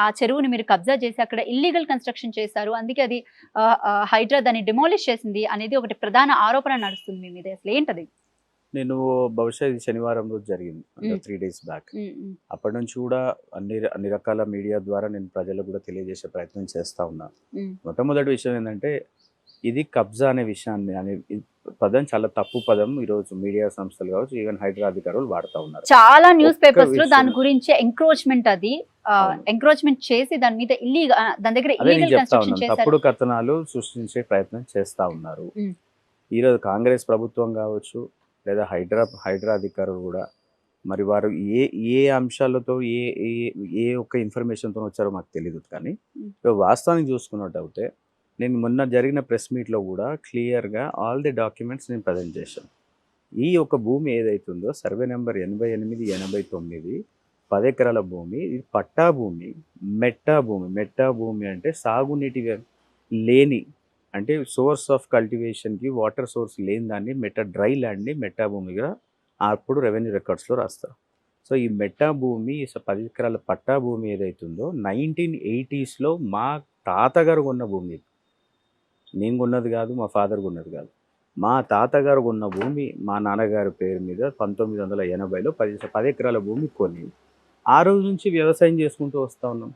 ఆ చెరువుని మీరు కబ్జా చేసి అక్కడ ఇల్లీగల్ కన్స్ట్రక్షన్ చేశారు, అందుకే అది హైడ్రా దాన్ని డిమాలిష్ చేసింది అనేది ఒకటి ప్రధాన ఆరోపణ నడుస్తుంది మీ మీద. అసలు ఏంటది? నేను బహుశా ఇది శనివారం రోజు జరిగింది, అంటే 3 days బ్యాక్. అప్పటి నుంచి కూడా అన్ని రకాల మీడియా ద్వారా నేను ప్రజలకు కూడా తెలియజేసే ప్రయత్నం చేస్తూ ఉన్నాను. మొట్టమొదటి విషయం ఏంటంటే, ఇది కబ్జా అనే విషయాన్ని పదం చాలా తప్పు పదం. ఈరోజు మీడియా సంస్థలు కావచ్చు, ఈవెన్ హైడ్రా అధికారులు వాడుతూ ఉన్నారు. చాలా న్యూస్ పేపర్స్ లో దాని గురించి ఎంక్రోచ్మెంట్ అది ఎంక్రోచ్మెంట్ చేసి దాని మీద దాని దగ్గర ఇల్లీగల్ కన్స్ట్రక్షన్ చేశారు, తప్పుడు కథనాలు సృష్టించే ప్రయత్నం చేస్తా ఉన్నారు. ఈరోజు కాంగ్రెస్ ప్రభుత్వం కావచ్చు లేదా హైడ్రా అధికారులు కూడా మరి వారు ఏ అంశాలతో ఏ ఒక్క ఇన్ఫర్మేషన్తో వచ్చారో మాకు తెలియదు. కానీ వాస్తవానికి చూసుకున్నట్టయితే నేను మొన్న జరిగిన ప్రెస్ మీట్లో కూడా క్లియర్గా ఆల్ ది డాక్యుమెంట్స్ నేను ప్రజెంట్ చేశాను. ఈ యొక్క భూమి ఏదైతుందో సర్వే నెంబర్ 88-89 10 ఎకరాల భూమి, ఇది పట్టా భూమి, మెట్టా భూమి అంటే సాగునీటి లేని, అంటే సోర్స్ ఆఫ్ కల్టివేషన్కి వాటర్ సోర్స్ లేని దాన్ని డ్రై ల్యాండ్ని మెట్టా భూమిగా అప్పుడు రెవెన్యూ రికార్డ్స్లో రాస్తారు. సో ఈ మెట్టా భూమి 10 ఎకరాల పట్టా భూమి ఏదైతుందో 1980s మా తాతగారు కొన్న భూమి. నేను కొన్నది కాదు, మా ఫాదర్ కొన్నది కాదు, మా తాతగారు కొన్న భూమి మా నాన్నగారి పేరు మీద 1980లో 10 ఎకరాల భూమి కొని ఆ రోజు నుంచి వ్యవసాయం చేసుకుంటూ వస్తూ ఉన్నాం.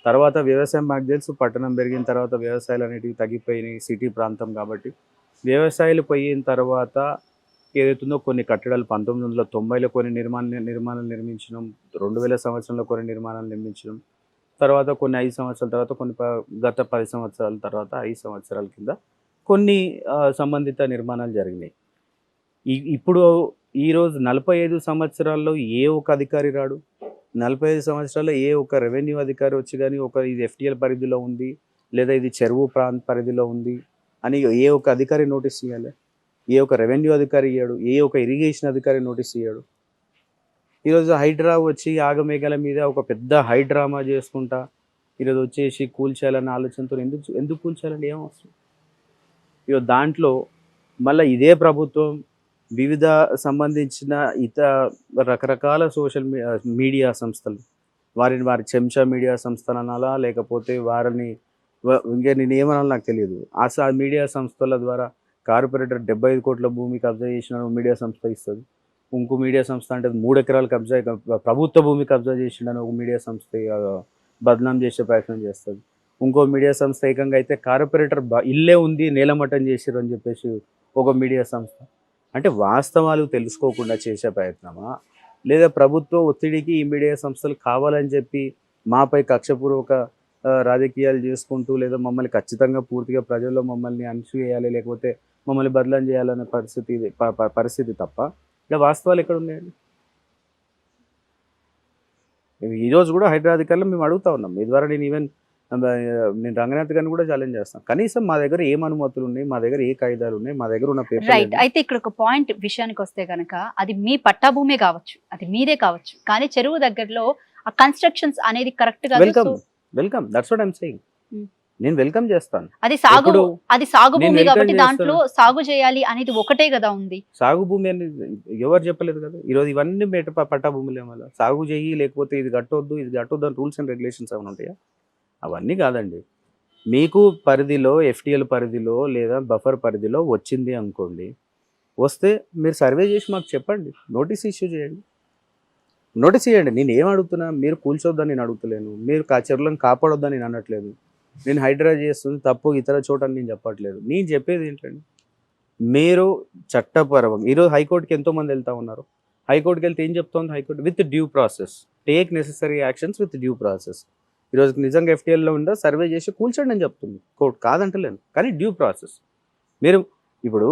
తర్వాత వ్యవసాయం మాకు తెలుసు, పట్టణం పెరిగిన తర్వాత వ్యవసాయాలు అనేటివి తగ్గిపోయినాయి, సిటీ ప్రాంతం కాబట్టి. వ్యవసాయాలు పోయిన తర్వాత ఏదైతుందో కొన్ని కట్టడాలు 1990లో కొన్ని నిర్మాణాలు నిర్మించడం, 2000 సంవత్సరంలో కొన్ని నిర్మాణాలు నిర్మించడం, తర్వాత కొన్ని 5 సంవత్సరాల తర్వాత కొన్ని గత 10 సంవత్సరాల తర్వాత 5 సంవత్సరాల కింద కొన్ని సంబంధిత నిర్మాణాలు జరిగినాయి. ఇప్పుడు ఈరోజు 45 సంవత్సరాల్లో ఏ ఒక్క అధికారి రాడు, 45 సంవత్సరాల్లో ఏ ఒక్క రెవెన్యూ అధికారి వచ్చి కానీ ఇది ఎఫ్టీఎల్ పరిధిలో ఉంది లేదా ఇది చెరువు ప్రాంత పరిధిలో ఉంది అని ఏ ఒక్క అధికారి నోటీస్ ఇవ్వాలి, ఏ ఒక్క రెవెన్యూ అధికారి ఇయ్యాడు, ఏ ఒక్క ఇరిగేషన్ అధికారి నోటీస్ ఇయ్యాడు. ఈరోజు హైడ్రా వచ్చి ఆగమేఘాల మీద ఒక పెద్ద హైడ్రామా చేసుకుంటా ఈరోజు వచ్చేసి కూల్చేయాలన్న ఆలోచనతో ఎందుకు కూల్చేయాలని ఏం అవసరం? ఈరోజు దాంట్లో మళ్ళీ ఇదే ప్రభుత్వం వివిధ సంబంధించిన రకరకాల సోషల్ మీడియా సంస్థలు, వారి చెంచా మీడియా సంస్థలు అనాలా లేకపోతే వారిని ఇంకా నేను ఏమనాలో నాకు తెలియదు, ఆ మీడియా సంస్థల ద్వారా కార్పొరేటర్ 75 కోట్ల భూమి కబ్జా చేసిన మీడియా సంస్థ ఇస్తుంది. ఇంకో మీడియా సంస్థ అంటే 3 ఎకరాలు ప్రభుత్వ భూమి కబ్జా చేసిండని ఒక మీడియా సంస్థ బదనాం చేసే ప్రయత్నం చేస్తుంది. ఇంకో మీడియా సంస్థ ఏకంగా అయితే కార్పొరేటర్ ఇల్లే ఉంది నేలమట్టం చేసారు అని చెప్పేసి ఒక మీడియా సంస్థ. అంటే వాస్తవాలు తెలుసుకోకుండా చేసే ప్రయత్నమా, లేదా ప్రభుత్వ ఒత్తిడికి ఈ మీడియా సంస్థలు కావాలని చెప్పి మాపై కక్షపూర్వక రాజకీయాలు చేసుకుంటూ లేదా మమ్మల్ని ఖచ్చితంగా పూర్తిగా ప్రజల్లో మమ్మల్ని అణచివేయాలి లేకపోతే మమ్మల్ని బదలం చేయాలనే పరిస్థితి తప్ప ఇలా వాస్తవాలు ఎక్కడ ఉన్నాయండి? ఈరోజు కూడా హైడ్రా అధికారులు మేము అడుగుతా ఉన్నాం. మీ ద్వారా నేను రంగనాథ్ గారిని కూడా ఛాలెంజ్ చేస్తాను. కనీసం మా దగ్గర ఏం అనుమతులు ఉన్నాయి, మా దగ్గర ఏ కాయిదాలు ఉన్నాయి, మా దగ్గర ఉన్న పేపర్. రైట్. అయితే ఇక్కడ ఒక పాయింట్ విషయానికి వస్తే కనుక అది మీ పట్టా భూమే కావచ్చు, అది మీదే కావచ్చు, కానీ చెరువు దగ్గరలో ఆ కన్స్ట్రక్షన్స్ అనేది కరెక్ట్ గా welcome that's what I'm saying. నేను వెల్కమ్ చేస్తాను. అది సాగు భూమి కాబట్టి దాంట్లో సాగు చేయాలి అనేది ఒకటే కదా ఉంది. సాగు భూమి అని ఎవరు చెప్పలేదు కదా. ఈరోజు ఇవన్నీ పట్టా భూములు ఏమన్నా సాగు చేయి లేకపోతే ఇది కట్టొద్దు అని రూల్స్ అండ్ రెగ్యులేషన్స్ ఏమైనా ఉంటాయా? అవన్నీ కాదండి. మీకు పరిధిలో ఎఫ్టీఎల్ పరిధిలో లేదా బఫర్ పరిధిలో వచ్చింది అనుకోండి, వస్తే మీరు సర్వే చేసి మాకు చెప్పండి, నోటీస్ ఇష్యూ చేయండి, నోటీస్ ఇవ్వండి. నేను ఏం అడుగుతున్నా, మీరు కూల్చొద్దని నేను అడుగుతలేను, మీరు చెరువులను కాపాడొద్దని నేను అనట్లేదు, నేను హైడ్రా చేస్తుంది తప్పు ఇతర చోట నేను చెప్పట్లేదు. నేను చెప్పేది ఏంటండి, మీరు చట్టపరంగా ఈరోజు హైకోర్టుకి ఎంతోమంది వెళ్తూ ఉన్నారు. హైకోర్టుకి వెళ్తే ఏం చెప్తోంది high court? With due process, take necessary actions with due process. ఈరోజు నిజంగా ఎఫ్టీఎల్లో ఉందా సర్వే చేసి కూల్చండి అని చెప్తుంది కోర్టు, కాదంటలేను. కానీ డ్యూ ప్రాసెస్ మీరు ఇప్పుడు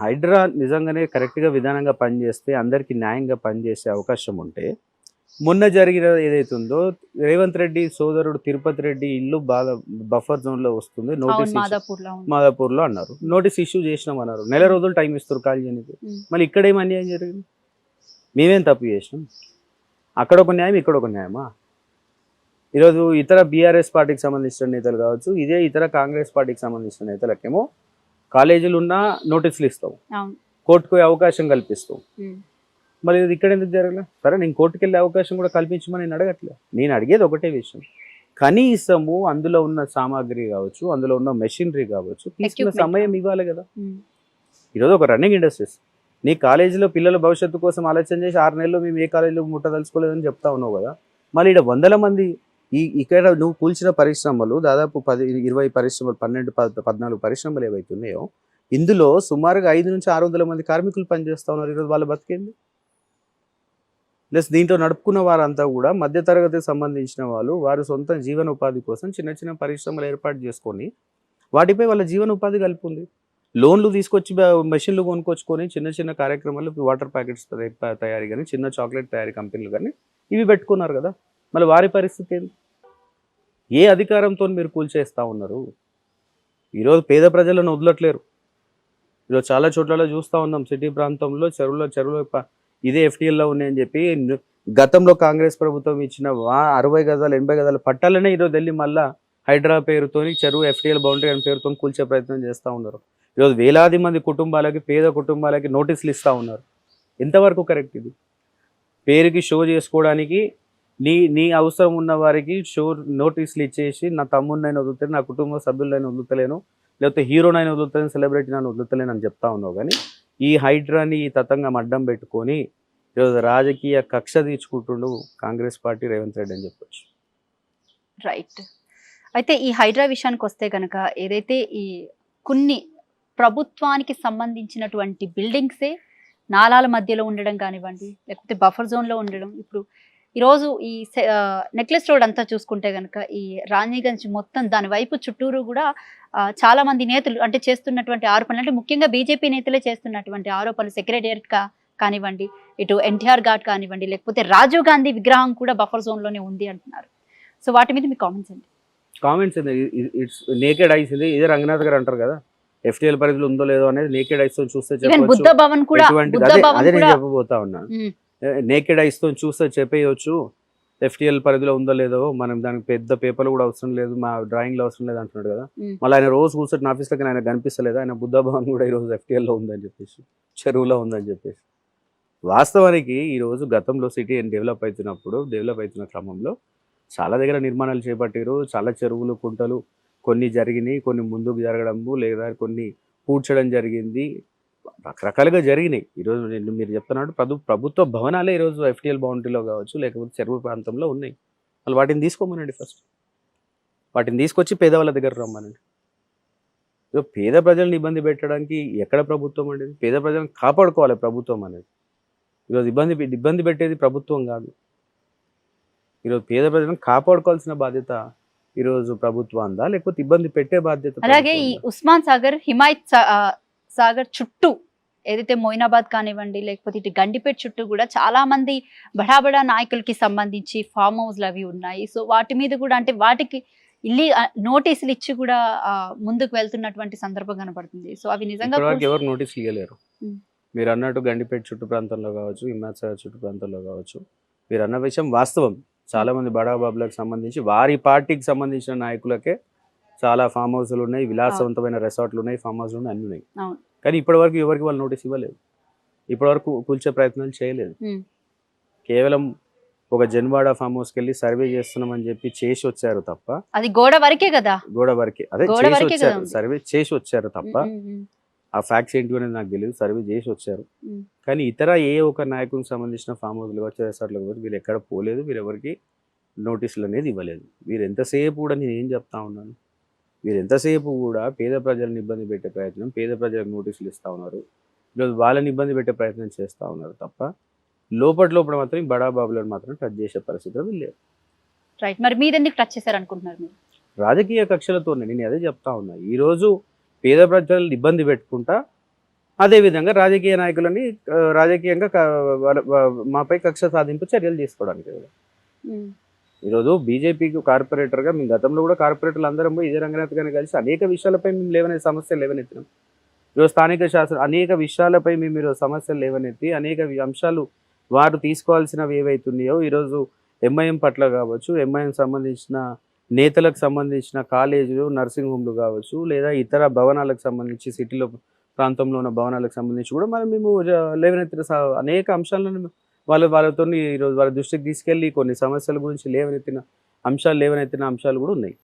హైడ్రా నిజంగానే కరెక్ట్గా విధానంగా పనిచేస్తే అందరికీ న్యాయంగా పనిచేసే అవకాశం ఉంటే, మొన్న జరిగిన ఏదైతుందో రేవంత్ రెడ్డి సోదరుడు తిరుపతి రెడ్డి ఇల్లు బాగా బఫర్ జోన్లో వస్తుంది, నోటీస్ మాదాపూర్లో అన్నారు, నోటీస్ ఇష్యూ చేసినాం అన్నారు. నెల రోజులు టైం ఇస్తారు కాల్ చేయడానికి. మళ్ళీ ఇక్కడ ఏం అన్యాయం జరిగింది? మేమేం తప్పు చేసినాం? అక్కడ ఒక న్యాయం ఇక్కడ ఒక న్యాయమా? ఈరోజు ఇతర బీఆర్ఎస్ పార్టీకి సంబంధించిన నేతలు కావచ్చు, ఇదే ఇతర కాంగ్రెస్ పార్టీకి సంబంధించిన నేతలకేమో కాలేజీలు ఉన్నా నోటీసులు ఇస్తావు, కోర్టుకు అవకాశం కల్పిస్తావు. మరి ఇది ఇక్కడ ఎందుకు జరగలే? సరే నేను కోర్టుకు వెళ్ళే అవకాశం కూడా కల్పించమని నేను అడగట్లే. నేను అడిగేది ఒకటే విషయం, కనీసము అందులో ఉన్న సామాగ్రి కావచ్చు, అందులో ఉన్న మెషినరీ కావచ్చు, తీసుకున్న Equipment. సమయం ఇవ్వాలి కదా. ఉమ్. ఈరోజు ఒక రన్నింగ్ ఇండస్ట్రీస్, నీ కాలేజీలో పిల్లల భవిష్యత్తు కోసం ఆలోచన చేసి 6 నెలలు మేము ఏ కాలేజీలో ముట్టదలుచుకోలేదని చెప్తా ఉన్నావు కదా. మళ్ళీ ఇక్కడ వందల మంది ఇక్కడ నువ్వు కూల్చిన పరిశ్రమలు దాదాపు 10-20 పరిశ్రమలు, 12-14 పరిశ్రమలు ఏవైతే ఉన్నాయో ఇందులో సుమారుగా 500-600 మంది కార్మికులు పనిచేస్తా ఉన్నారు. ఈరోజు వాళ్ళు బతికేంది. ప్లస్ దీంట్లో నడుపుకున్న వారంతా కూడా మధ్యతరగతికి సంబంధించిన వాళ్ళు, వారి సొంత జీవన ఉపాధి కోసం చిన్న చిన్న పరిశ్రమలు ఏర్పాటు చేసుకొని వాటిపై వాళ్ళ జీవన ఉపాధి కలుపుంది. లోన్లు తీసుకొచ్చి మెషిన్లు కొనుక్కొచ్చుకొని చిన్న చిన్న కార్యక్రమాలు, వాటర్ ప్యాకెట్స్ తయారీ కానీ, చిన్న చాక్లెట్ తయారీ కంపెనీలు కానీ ఇవి పెట్టుకున్నారు కదా. మళ్ళీ వారి పరిస్థితి ఏంటి? ఏ అధికారంతో మీరు కూల్చేస్తూ ఉన్నారు? ఈరోజు పేద ప్రజలను వదలట్లేరు. ఈరోజు చాలా చోట్లలో చూస్తూ ఉన్నాం, సిటీ ప్రాంతంలో చెరువులో ఇదే FTLలో ఉన్నాయని చెప్పి గతంలో కాంగ్రెస్ ప్రభుత్వం ఇచ్చిన 60 గజాలు 80 గజాల పట్టాలనే ఈరోజు వెళ్ళి మళ్ళీ హైడ్రా పేరుతోని చెరువు FTL బౌండరీ అని పేరుతో కూల్చే ప్రయత్నం చేస్తూ ఉన్నారు. ఈరోజు వేలాది మంది కుటుంబాలకి, పేద కుటుంబాలకి నోటీసులు ఇస్తూ ఉన్నారు. ఎంతవరకు కరెక్ట్ ఇది? పేరుకి షో చేసుకోవడానికి నీ అవసరం ఉన్న వారికి నోటీసులు ఇచ్చేసి నా తమ్ముడినైనా వదులుతాను, నా కుటుంబ సభ్యులైనా వదులుతలేను, లేకపోతే హీరోనైనా వదులుతాను, సెలబ్రిటీనైనా వదులుతలేను అని చెప్తా ఉన్నావు. కానీ ఈ హైడ్రాని ఈ తతంగం అడ్డం పెట్టుకొని ఈరోజు రాజకీయ కక్ష తీర్చుకుంటుండు కాంగ్రెస్ పార్టీ, రేవంత్ రెడ్డి అని చెప్పొచ్చు. రైట్. అయితే ఈ హైడ్రా విషయానికి వస్తే కనుక ఏదైతే ఈ కొన్ని ప్రభుత్వానికి సంబంధించినటువంటి బిల్డింగ్సే నాలాల మధ్యలో ఉండడం కానివ్వండి, లేకపోతే బఫర్ జోన్లో ఉండడం. ఇప్పుడు ఈరోజు ఈ నెక్లెస్ రోడ్ అంతా చూసుకుంటే కనుక ఈ రాణిగంజ్ మొత్తం దాని వైపు చుట్టూరు కూడా చాలా మంది నేతలు అంటే చేస్తున్నటువంటి ఆరోపణలు, అంటే ముఖ్యంగా బీజేపీ నేతలే చేస్తున్నటువంటి ఆరోపణలు, సెక్రటేరియట్ కానివ్వండి, ఇటు NTR ఘాట్ కానివ్వండి, లేకపోతే రాజీవ్ గాంధీ విగ్రహం కూడా బఫర్ జోన్లోనే ఉంది అంటున్నారు. సో వాటి మీద మీ కామెంట్స్ అండి? Comments it's naked ice. ఇదే రంగనాథ్ గారు అంటారు కదా, FTL పరిధిలో ఉందో లేదో అనేది నేకెడ్ ఐస్ తో చూస్తే బుద్ధ భవన్ కూడా అదే నేను చెప్పబోతా ఉన్నా. నేకెడ్ ఐస్ తో చూస్తే చెప్పేయచ్చు FTL పరిధిలో ఉందో లేదో, మనం దానికి పెద్ద పేపర్లు కూడా అవసరం లేదు, మా డ్రాయింగ్ లో అవసరం లేదు అంటున్నాడు కదా. మళ్ళీ ఆయన రోజు కూర్చొని ఆఫీస్లోకి ఆయన కనిపిస్తలేదు, ఆయన బుద్ధ భవన్ కూడా ఈరోజు FTL లో ఉందని చెప్పేసి, చెరువులో ఉందని చెప్పేసి. వాస్తవానికి ఈరోజు గతంలో సిటీ డెవలప్ అవుతున్న క్రమంలో చాలా దగ్గర నిర్మాణాలు చేపట్టారు. చాలా చెరువులు, కుంటలు కొన్ని జరిగినాయి, కొన్ని ముందుకు జరగడము, లేదా కొన్ని పూడ్చడం జరిగింది, రకరకాలుగా జరిగినాయి. ఈరోజు మీరు చెప్తున్నాడు ప్రభుత్వ భవనాలే ఈరోజు FTL బౌండరీలో కావచ్చు, లేకపోతే చెరువు ప్రాంతంలో ఉన్నాయి. వాళ్ళు వాటిని తీసుకోమనండి, ఫస్ట్ వాటిని తీసుకొచ్చి పేదవాళ్ళ దగ్గర రమ్మనండి. పేద ప్రజలను ఇబ్బంది పెట్టడానికి ఎక్కడ ప్రభుత్వం అనేది? పేద ప్రజలను కాపాడుకోవాలి ప్రభుత్వం అనేది. ఈరోజు ఇబ్బంది పెట్టేది ప్రభుత్వం కాదు. ఈరోజు పేద ప్రజలను కాపాడుకోవాల్సిన బాధ్యత ఈరోజు ప్రభుత్వందా, లేకపోతే ఇబ్బంది పెట్టే బాధ్యత? అలాగే ఈ ఉస్మాన్ సాగర్, హిమాయత్ సాగర్ చుట్టూ ఏదైతే మొయినాబాద్ కానివ్వండి, లేకపోతే ఇటు గండిపేట చుట్టూ కూడా చాలా మంది బడా నాయకులకి సంబంధించి ఫామ్ హౌస్లు అవి ఉన్నాయి. సో వాటి మీద కూడా అంటే వాటికి నోటీసులు ఇచ్చి కూడా ముందుకు వెళ్తున్నటువంటి సందర్భం కనబడుతుంది. సో అవి నిజంగా ఎవరు నోటీసులు ఇవ్వలేరు. మీరు అన్నట్టు గండిపేట చుట్టూ ప్రాంతంలో కావచ్చు, హిమాయత్ సాగర్ చుట్టూ ప్రాంతంలో కావచ్చు, మీరు అన్న విషయం వాస్తవం. చాలా మంది బడా బాబులకు సంబంధించి వారి పార్టీకి సంబంధించిన నాయకులకే చాలా ఫామ్ హౌస్లు ఉన్నాయి, విలాసవంతమైన రిసార్ట్లు ఉన్నాయి, ఫామ్ హౌస్లు ఉన్నాయి, అన్ని ఉన్నాయి. కానీ ఇప్పటివరకు ఎవరికి వాళ్ళు నోటీస్ ఇవ్వలేదు, ఇప్పటివరకు కూల్చే ప్రయత్నాలు చేయలేదు. కేవలం ఒక జన్వాడ ఫామ్ హౌస్కి వెళ్ళి సర్వే చేస్తున్నామని చెప్పి చేసి వచ్చారు తప్ప, అది గోడ వరకే కదా, గోడ వరకే అదే సర్వే చేసి వచ్చారు తప్ప, ఆ ఫ్యాక్ట్స్ ఏంటి అనేది నాకు తెలియదు, సర్వే చేసి వచ్చారు. కానీ ఇతర ఏ ఒక నాయకునికి సంబంధించిన ఫామ్ హౌస్లు కావచ్చు, రిసార్ట్లు కావచ్చు, వీళ్ళు ఎక్కడ పోలేదు, వీరు ఎవరికి నోటీసులు అనేది ఇవ్వలేదు. వీరు ఎంతసేపు కూడా నేను ఏం చెప్తా ఉన్నాను, వీరు ఎంతసేపు కూడా పేద ప్రజలను ఇబ్బంది పెట్టే ప్రయత్నం, పేద ప్రజలకు నోటీసులు ఇస్తూ ఉన్నారు, ఈరోజు వాళ్ళని ఇబ్బంది పెట్టే ప్రయత్నం చేస్తూ ఉన్నారు తప్ప లోపల మాత్రం బడా బాబులను మాత్రం టచ్ చేసే పరిస్థితిలో వీళ్ళు. రైట్. మరి మీరు ఎందుకు టచ్ చేశారు అనుకుంటున్నారు? మీరు రాజకీయ కక్షలతోనే, నేను అదే చెప్తా ఉన్నా. ఈరోజు పేద ప్రజలను ఇబ్బంది పెట్టుకుంటా, అదేవిధంగా రాజకీయ నాయకులని రాజకీయంగా మాపై కక్ష సాధింపు చర్యలు తీసుకోవడానికి. ఈరోజు బీజేపీకి కార్పొరేటర్గా మేము గతంలో కూడా కార్పొరేటర్లు అందరం పోయి ఇదే రంగనాథ్ గారిని కలిసి అనేక విషయాలపై మేము సమస్యలు లేవనెత్తినాం. ఈరోజు స్థానిక శాస్త్రం అనేక విషయాలపై మేము ఈరోజు సమస్యలు లేవనెత్తి అనేక అంశాలు వారు తీసుకోవాల్సినవి ఏవైతున్నాయో ఈరోజు ఎంఐఎం పట్ల కావచ్చు, ఎంఐఎం సంబంధించిన నేతలకు సంబంధించిన కాలేజీలు, నర్సింగ్ హోమ్లు కావచ్చు, లేదా ఇతర భవనాలకు సంబంధించి సిటీలో ప్రాంతంలో ఉన్న భవనాలకు సంబంధించి కూడా మేము లేవనెత్తిన అనేక అంశాలను వాళ్ళతో ఈరోజు వాళ్ళ దృష్టికి తీసుకెళ్ళి కొన్ని సమస్యల గురించి లేవనెత్తిన అంశాలు లేవనెత్తిన అంశాలు కూడా ఉన్నాయి.